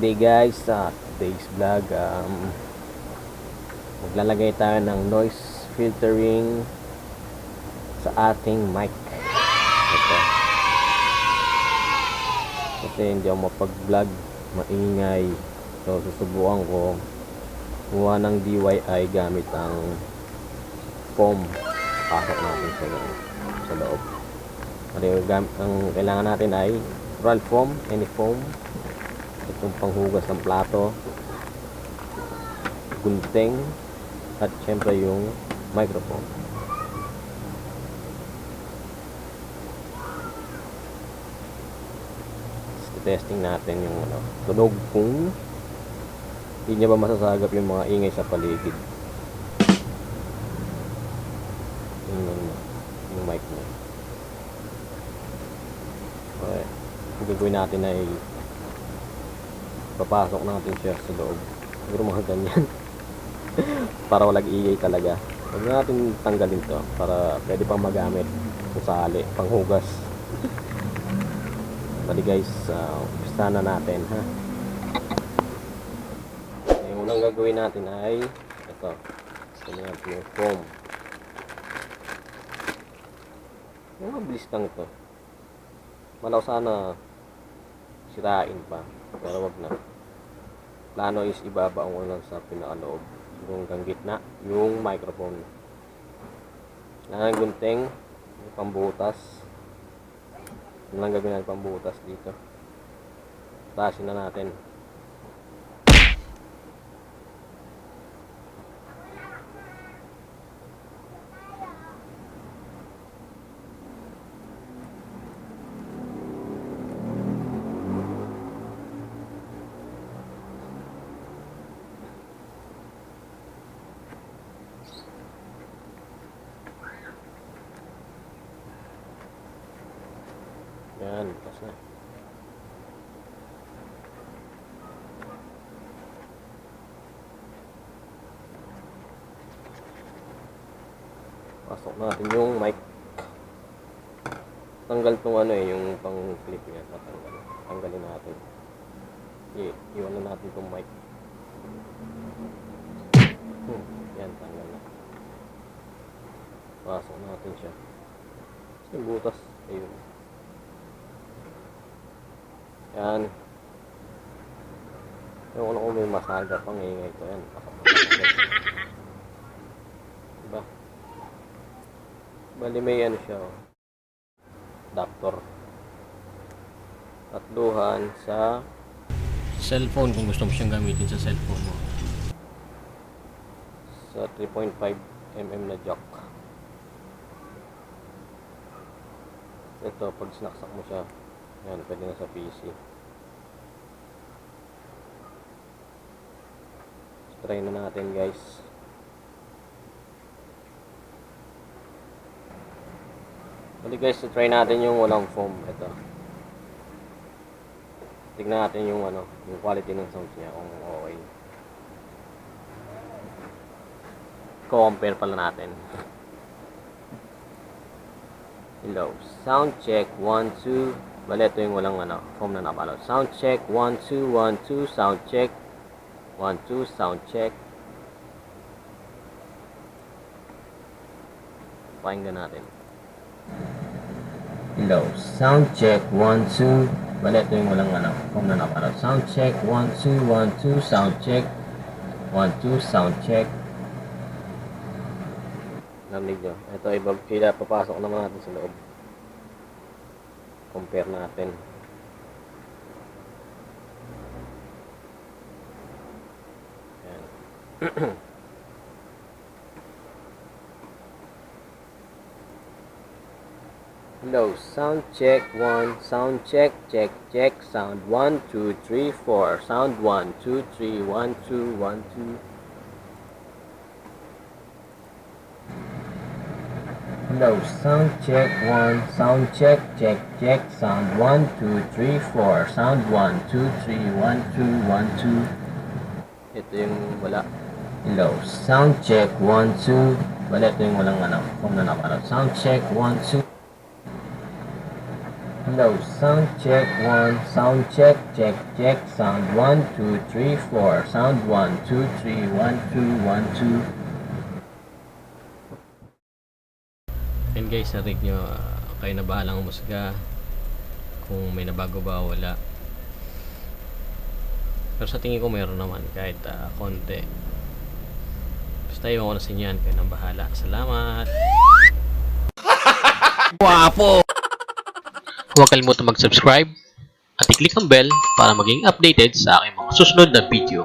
today guys, sa today's vlog, maglalagay tayo ng noise filtering sa ating mic. Ito. Kasi hindi ako mapag-vlog, maingay. So susubukan ko gumawa ng DIY gamit ang foam. Pasok natin sa loob. Ang kailangan natin ay roll foam, any foam. Itong panghugas ng plato, gunting, at syempre yung microphone. Testing natin yung tunog, kung hindi niya ba masasagap yung mga ingay sa paligid. Yung mic niya. Okay. Ang gagawin natin ay papasok natin siya sa loob. Siguro mga ganyan. Para walang ingay talaga. Huwag natin tanggalin to para pwede pang magamit kung sakali, panghugas. Bali guys, umpisa na natin ha. Yung unang gagawin natin ay ito. Ito na yung foam. Yung mabilis lang ito. Malaw sana sirain pa, pero wag na. Plano is ibabaon ko lang sa pinakaloob, yung hanggang gitna, yung microphone. Kailangan gunting, yung pambutas. Yung lang gagawin natin pambutas dito. Tasin na natin. Yan, pas na. Pasok natin yung mic. Tanggal tong yung pang clip niya, tanggalin natin. Iwan na natin tong mic. Yan, tanggal na. Pasok natin siya. Yung butas, ayun. Yan. Yung kung may masaga pang ingay ko yan. Diba? Bali may siya. Adapter. Tatluhan sa cellphone kung gusto mo siyang gamitin sa cellphone mo. Sa 3.5mm na jack. Ito, pag sinaksak mo siya, yan, pwede na sa PC. Try na natin guys. Bali guys, try natin yung walang foam. Ito. Tignan natin yung yung quality ng sound niya kung okay. Compare pala natin. Hello. Sound check 1 2. Bali, ito yung walang foam na napalot. Sound check 1 2 1 2. Sound check 1 2. Sound check. Pakinggan natin. Hello. Sound check 1 2. Bali, ito yung walang foam na napalot. Sound check 1 2 1 2. Sound check 1 2. Sound check. Narinig nyo. Ito, papasok naman natin sa loob. Compare natin. Ayan. Hello, sound check 1, sound check, check, check, sound 1 2 3 4, sound 1 2 3 1 2 1 2. Hello, sound check 1, sound check, check, check, sound 1 2 3 4, sound 1 2 3 1 2 1 2. Ito yung wala. Hello, sound check 1 2. Bali, ito yung walang foam na napalot. Sound check 1 2. Hello, sound check 1, sound check, check, check, sound 1, 2, 3, 4, sound 1, 2, 3, 1, 2, 1, 2. And guys, narinig nyo, kayo na bahalang umusga kung may nabago ba o wala. Pero sa tingin ko mayroon naman kahit konti. Basta iwan ko na sa inyo yan, kayo nang bahala. Salamat! Wapo! Huwag kalimutan mag-subscribe at i-click ang bell para maging updated sa aking mga susunod na video.